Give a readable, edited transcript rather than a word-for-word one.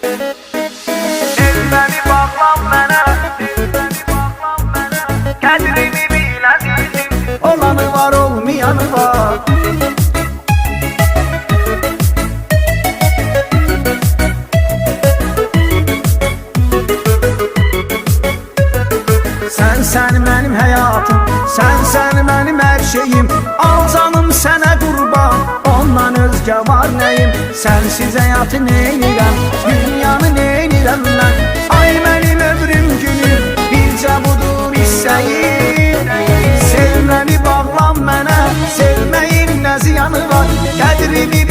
Elməni bağlan mənə, qədrini bil əzizim, Olanı var olmayanı var. Sen benim hayatım, sen benim her şeyim. Al canım sənə qurban, ondan özgə var nəyim. Sensiz həyatı neynirəm, dünyanı neynirəm mən. Ay mənim ömrüm günüm, bircə budur istəyim. Sevməni bağlan mənə, sevməyin nə ziyanı var. Qədrini